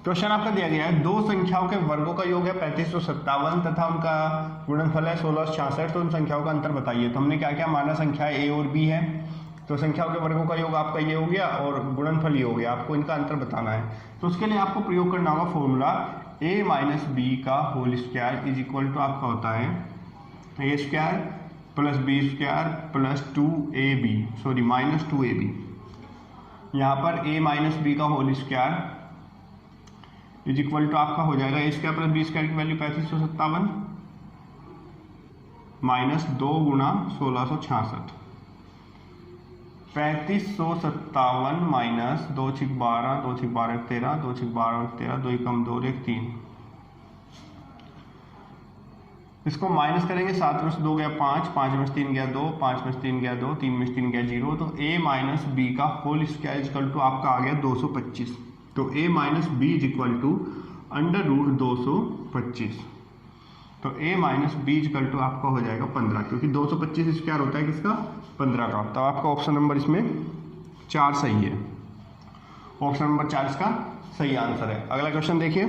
Question आपका दिया गया है दो संख्याओं के वर्गों का योग है 3557 तथा उनका गुणनफल है 1666, तो उन संख्याओं का अंतर बताइए। तो हमने क्या क्या माना, संख्या ए और बी है, तो संख्याओं के वर्गों का योग आपका ये हो गया और गुणनफल ये हो गया, आपको इनका अंतर बताना है। तो उसके लिए आपको प्रयोग करना होगा फॉर्मूला a माइनस बी का whole square is equal to आपका होता है a square plus b square plus 2ab, sorry minus 2ab। यहाँ पर a माइनस बी का whole square is equal to आपका हो जाएगा a square plus b square की वैल्यू 3557 माइनस 2 गुणा 1666, 3557 माइनस 2 छिक 12, 2 छिक 12 13, 2 छिक 12 13, 2 कम 2 1 3। इसको माइनस करेंगे, 7 में से 2 गया 5, 5 में से 3 गया 2, 5 में से 3 गया 2, 3 में से 3 गया 0। तो a माइनस बी का होल स्क्वायर इक्वल टू आपका आ गया 225। तो a minus B is equal to under root 225। तो a minus B equal to आपका हो जाएगा 15, क्योंकि 225 स्क्वायर होता है किसका, 15 का। तो आपका ऑप्शन नंबर इसमें 4 सही है, ऑप्शन नंबर 4 इसका सही आंसर है। अगला क्वेश्चन देखिए,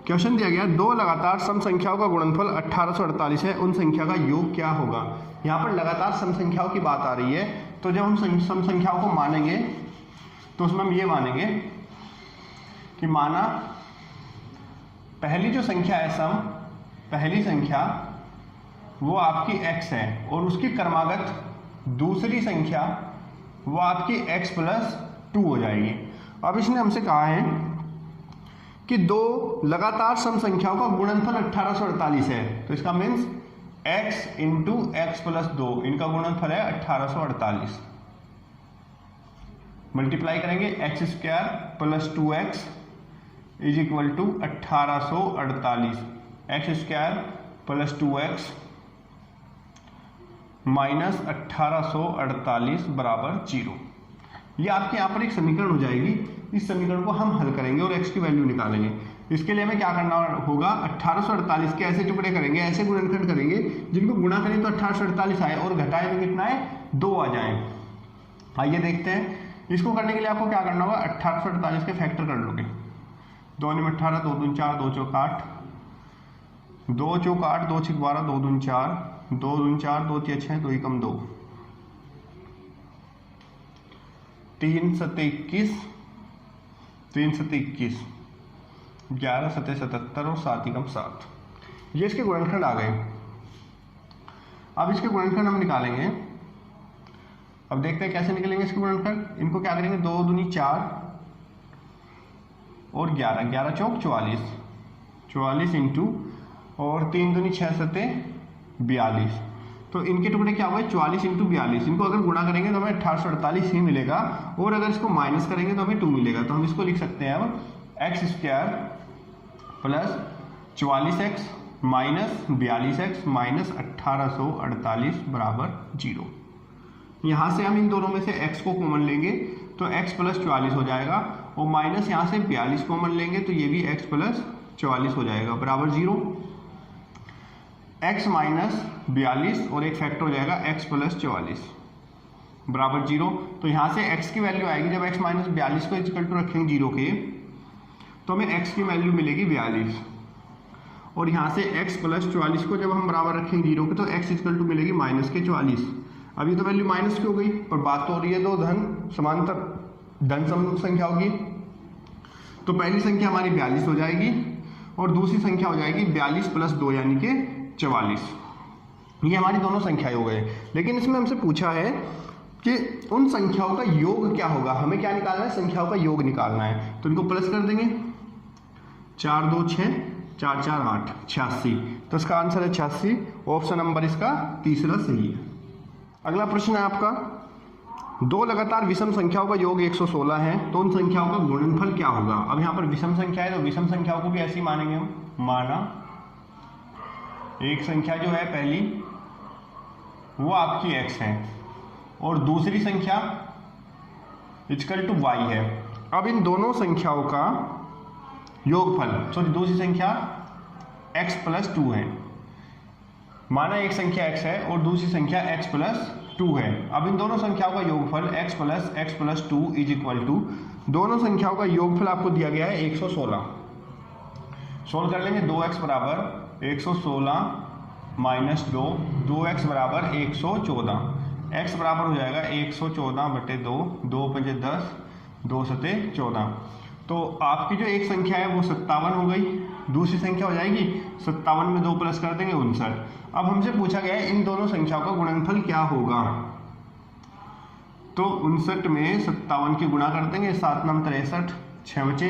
क्वेश्चन दिया गया दो लगातार सम संख्याओं का गुणनफल 1848 है, उन संख्या का योग क्या होगा। यहाँ पर लगातार सम संख्याओं की बात आ रही है, तो जब हम सम संख्याओं को मानेंगे तो उसमें हम ये मानेंगे कि माना पहली जो संख्या है सम, पहली संख्या वो आपकी x है और उसकी क्रमागत दूसरी संख्या वो आपकी x प्लस 2 हो जाएगी। अब इसने हमसे कहा है कि दो लगातार सम संख्याओं का गुणनफल 1848 है, तो इसका means x into x plus 2, इनका गुणनफल है 1848। मल्टीप्लाई करेंगे x square plus 2x is equal to 1848, x square plus 2x minus 1848 बराबर 0। ये आपके यहाँ पर एक समीकरण हो जाएगी, इस समीकरण को हम हल करेंगे और x की वैल्यू निकालेंगे। इसके लिए हमें क्या करना होगा, 1848 के ऐसे टुकड़े करेंगे, ऐसे गुणनखंड करेंगे जिनको गुणा करें तो 1848 आए और घटाए तो कितना है, 2 आ जाए। आइए देखते हैं। इसको करने के लिए आपको क्या करना होगा, 1848 के फैक्टर कर लोगे, 2 में 18, 2 दूनी 4, 2 चौक 8, 2 चौक 8, 2 छिक 12, 2 दूनी 4, 2 दूनी 4, 2 तिया 6, 2 कम 2, 3 सत्ते 21, 3 सत्ते 21, 11 सत्ते 77 और 7 कम 7। ये इसके गुणनखंड आ गए। अब इसके गुणनखंड हम निकालेंगे। अब देखते हैं कैसे निकलेंगे इसके गुणनखंड। इनको क्या करेंगे, 2 दूनी 4 और 11, 11 चौक 44, 44 इंटू और 3 दूनी 6 सत्ते 42। तो इनके टुकड़े क्या हुए, 44 इंटू 42। इनको अगर गुणा करेंगे तो हमें 1848 ही मिलेगा, और अगर इसको माइनस करेंगे तो हमें 2 मिलेगा। तो हम इसको लिख सकते हैं अब x square plus 44x minus 42x minus 1848 बराबर 0। यहाँ से हम इन दोनों में से x को कॉमन लेंगे तो x प्लस 44 हो जाएगा, और माइनस यहाँ से 42 कॉमन लेंगे तो ये भी x प्लस 44 हो जाएगा बराबर 0। x माइनस 42 और एक फैक्टर हो जाएगा x प्लस 44 बराबर 0। तो यहाँ से x की वैल्यू आएगी, जब x माइनस 42 को इक्वल टू रखेंगे 0 के, तो हमें x की वैल्यू मिलेगी 42, और यहाँ से x प्लस 44 को जब हम बराबर रखेंगे 0 के, तो x इक्वल टू मिलेगी माइनस के 44। अब ये तो वैल्यू माइनस की हो गई, पर बात तो हो रही है दो धन समांतर धन सम संख्याओं की। तो पहली संख्या हमारी 42 हो जाएगी और दूसरी संख्या हो जाएगी 42 प्लस 2 यानी कि 44। ये हमारी दोनों संख्याएं हो गए। लेकिन इसमें हमसे पूछा है कि उन संख्याओं का योग क्या होगा। हमें क्या निकालना है, संख्याओं का योग निकालना है। तो इनको प्लस कर देंगे, 4 2 6, 4 4 8, 86। तो इसका आंसर है 86, ऑप्शन नंबर इसका तीसरा सही है। अगला प्रश्न है आपका, दो लगातार विषम संख्याओं का योग 116 है, तो उन संख्याओं का गुणनफल क्या होगा। अब यहाँ पर विषम संख्या है तो विषम संख्याओं को भी ऐसे ही मानेंगे हम। माना एक संख्या जो है पहली वो आपकी x है और दूसरी संख्या इक्वल टू y है। अब इन दोनों संख्याओं का योगफल, सॉरी दूसरी संख्या x प्लस 2 है। माना एक संख्या x है और दूसरी संख्या x प्लस 2 है। अब इन दोनों संख्याओं का योगफल x plus 2 is equal to दोनों संख्याओं का योगफल आपको दिया गया है 116। सोल्व कर लेंगे। 2x बराबर 116 माइनस 2, 2x बराबर 114, x बराबर हो जाएगा 114 बटे 2, 2 पंजे 10, 2 सते 14। तो आपकी जो एक संख्या है वो 57 हो गई, दूसरी संख्या हो जाएगी 57 में 2 प्लस कर देंगे 59। अब हमसे पूछा गया है इन दोनों संख्याओं का गुणनफल क्या होगा। तो 59 में 57 की गुणा कर देंगे, 7 9 63, 6 बचे,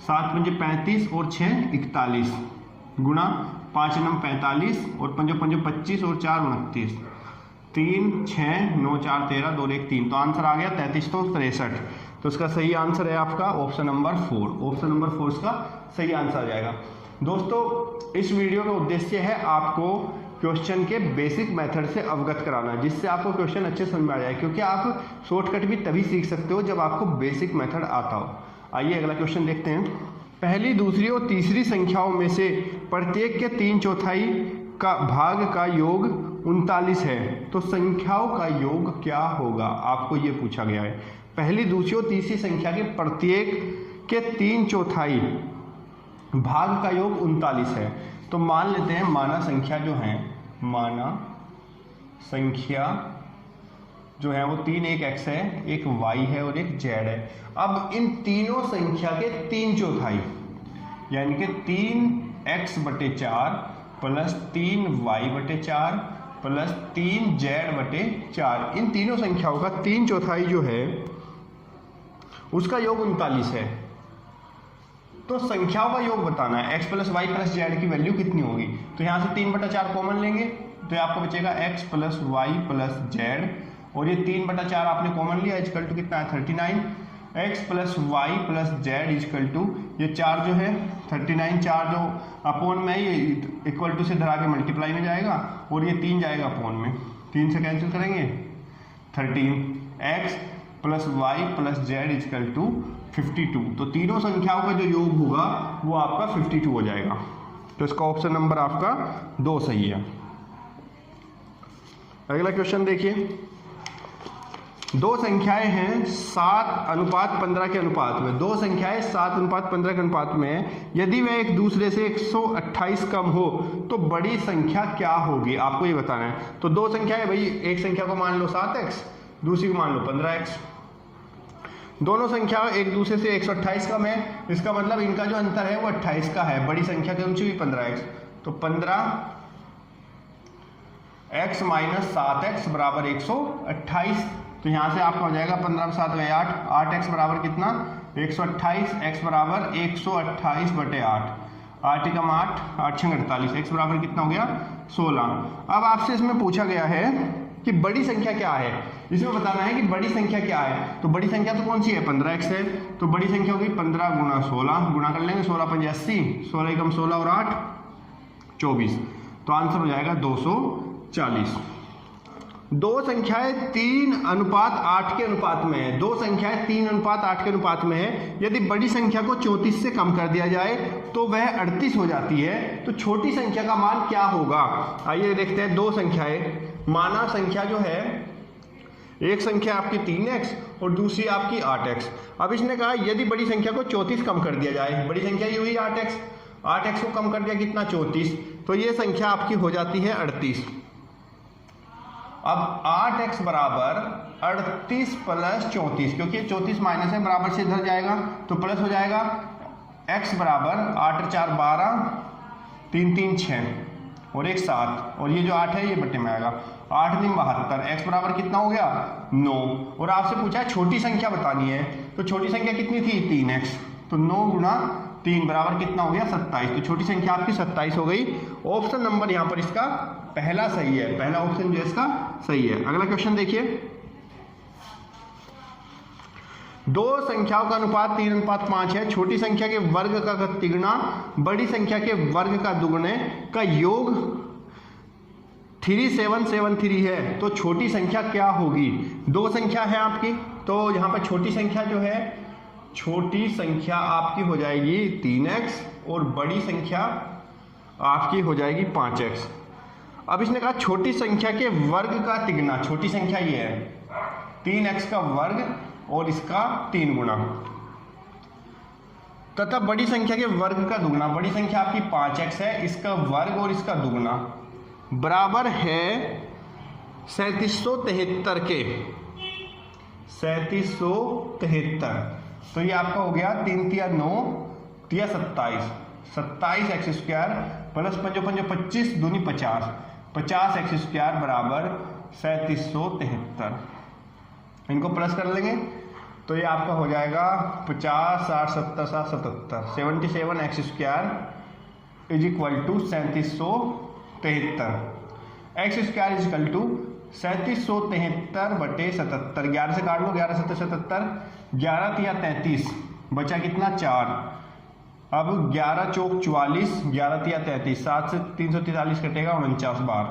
7 पंजे 35 और 6 41, गुणा 5 9 45 और 5 5 25 और 4 29, 3 6 9 4 13, 2 1 3। तो आंसर आ गया 33 तो 63। तो इसका सही आंसर है आपका ऑप्शन नंबर 4। ऑप्शन नंबर 4 इसका सही आंसर आ जाएगा। दोस्तों इस वीडियो का उद्देश्य है आपको क्वेश्चन के बेसिक मेथड से अवगत कराना, जिससे आपको क्वेश्चन अच्छे समझ में आ जाए, क्योंकि आप शॉर्टकट भी तभी सीख सकते हो जब आपको बेसिक मेथड आता हो। आइए अगला क्वेश्चन देखते हैं। पहली, दूसरी और तीसरी संख्याओं में से प्रत्येक के 3/4 का भाग का योग 39 है, तो संख्याओं का योग क्या होगा, आपको ये पूछा गया है। पहली, दूसरी और तीसरी संख्या के प्रत्येक के 3/4 भाग का योग 39 है। तो मान लेते हैं माना संख्या जो है, माना संख्या जो है वो 3, एक x है, एक y है और एक z है। अब इन तीनों संख्या के 3/4 यानी कि 3x बटे 4 प्लस 3y/4 प्लस 3z/4, इन तीनों संख्याओं का 3/4 जो है उसका योग 39 है। तो संख्याओं का योग बताना है, x plus y plus z की वैल्यू कितनी होगी। तो यहाँ से 3/4 कॉमन लेंगे तो आपको बचेगा x plus y plus z, और ये 3/4 आपने कॉमन लिया, इजकल टू कितना है 39, x plus y plus z is equal to ये 4 जो है 39, 4 जो अपोन में ये इक्वल टू से धरा के मल्टीप्लाई में जाएगा, और ये 3 जाएगा अपोन में, 3 से कैंसिल करेंगे 13, x plus y plus z is equal to 52। तो तीनों संख्याओं का जो योग होगा वो आपका 52 हो जाएगा। तो इसका ऑप्शन नंबर आपका 2 सही है। अगला क्वेश्चन देखिए। दो संख्याएं हैं 7:15 के अनुपात में, दो संख्याएं 7:15 के अनुपात में है। यदि वह एक दूसरे से 128 कम हो तो बड़ी संख्या क्या होगी, आपको ये बताना है। तो दो संख्याएं भाई, एक संख्या को मान लो 7x, दूसरी को मान लो 15x। दोनों संख्या एक दूसरे से 128 कम है, इसका मतलब इनका जो अंतर है वो 28 का है। बड़ी संख्या कौन सी हुई 15x, तो 15x माइनस 7x बराबर 128। तो यहाँ से आपका हो जाएगा 15 7 गए 8, 8x बराबर कितना 128, x बराबर 128/8, 8 एकम 8, 8 6 48, x बराबर कितना हो गया 16। अब आपसे इसमें पूछा गया है कि बड़ी संख्या क्या है, इसमें बताना है कि बड़ी संख्या क्या है। तो बड़ी संख्या तो कौन सी है 15x है, तो बड़ी संख्या होगी 15 गुणा 16, गुणा कर लेंगे 16 5 80, 16 एकम 16 और 8 24। तो आंसर हो जाएगा 240। दो संख्याएं 3:8 के अनुपात में है, दो संख्याएं 3:8 के अनुपात में है। यदि बड़ी संख्या को 34 से कम कर दिया जाए तो वह 38 हो जाती है। तो छोटी संख्या का मान क्या होगा, आइए देखते हैं। दो संख्याएं, माना संख्या जो है, एक संख्या आपकी 3x और दूसरी आपकी 8x। अब इसने कहा यदि बड़ी संख्या को 34 कम कर दिया जाए, बड़ी संख्या ये हुई 8x, 8x को कम कर दिया कितना 34, तो ये संख्या आपकी हो जाती है 38। अब 8x बराबर 38 प्लस 34, क्योंकि 34 माइनस है बराबर से इधर जाएगा तो प्लस हो जाएगा। x बराबर 8 4 12, 3 3 6 और 1 7, और ये जो 8 है ये बटे में आएगा, 8 3 72, x बराबर कितना हो गया 9। और आपसे पूछा है छोटी संख्या बतानी है, तो छोटी संख्या कितनी थी 3x, तो 9 गुणा 3 बराबर कितना हो गया 27। तो छोटी संख्या आपकी 27 हो गई। ऑप्शन नंबर यहाँ पर इसका पहला सही है, पहला ऑप्शन जो है इसका सही है। अगला क्वेश्चन देखिए। दो संख्याओं का अनुपात 3:5 है। छोटी संख्या के वर्ग का तिगुना बड़ी संख्या के वर्ग का दुगुने का योग 3773 है। तो छोटी संख्या क्या होगी, दो संख्या है आपकी, तो यहाँ पर छोटी संख्या जो है, छोटी संख्या आपकी हो जाएगी 3x और बड़ी संख्या आपकी हो जाएगी 5x। अब इसने कहा छोटी संख्या के वर्ग का तिगुना, छोटी संख्या ये है 3x का वर्ग और इसका 3 गुना, तथा बड़ी संख्या के वर्ग का दुगना, बड़ी संख्या आपकी 5x है, इसका वर्ग और इसका दुगना बराबर है 3773 के, 3773। तो ये आपका हो गया 3 तिया 9 तिया 27, 27x स्क्वायर प्लस 5 5 25 दूनी 50, 50x स्क्वायर बराबर 3773। इनको प्लस कर लेंगे तो ये आपका हो जाएगा 50 60 70 77 77x square is equal to 3773। X square is equal to 3773 बटे 77, 11 से काट लो, 11 7 77, 11 तिया 33, बचा कितना 4। अब 11 चौक 44, 11 तिया 33, 7 से 343 कटेगा 49 बार,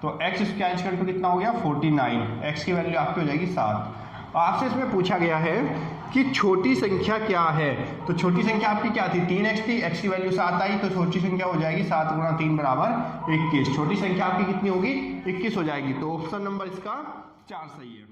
तो एक्स स्क्वायर इक्वल टू कितना हो गया 49। एक्स की वैल्यू आपकी हो जाएगी 7। आपसे इसमें पूछा गया है कि छोटी संख्या क्या है, तो छोटी संख्या आपकी क्या थी 3x थी, x की वैल्यू 7 आई, तो छोटी संख्या हो जाएगी 7 गुणा 3 बराबर 21। छोटी संख्या आपकी कितनी होगी 21 हो जाएगी। तो ऑप्शन नंबर इसका 4 सही है।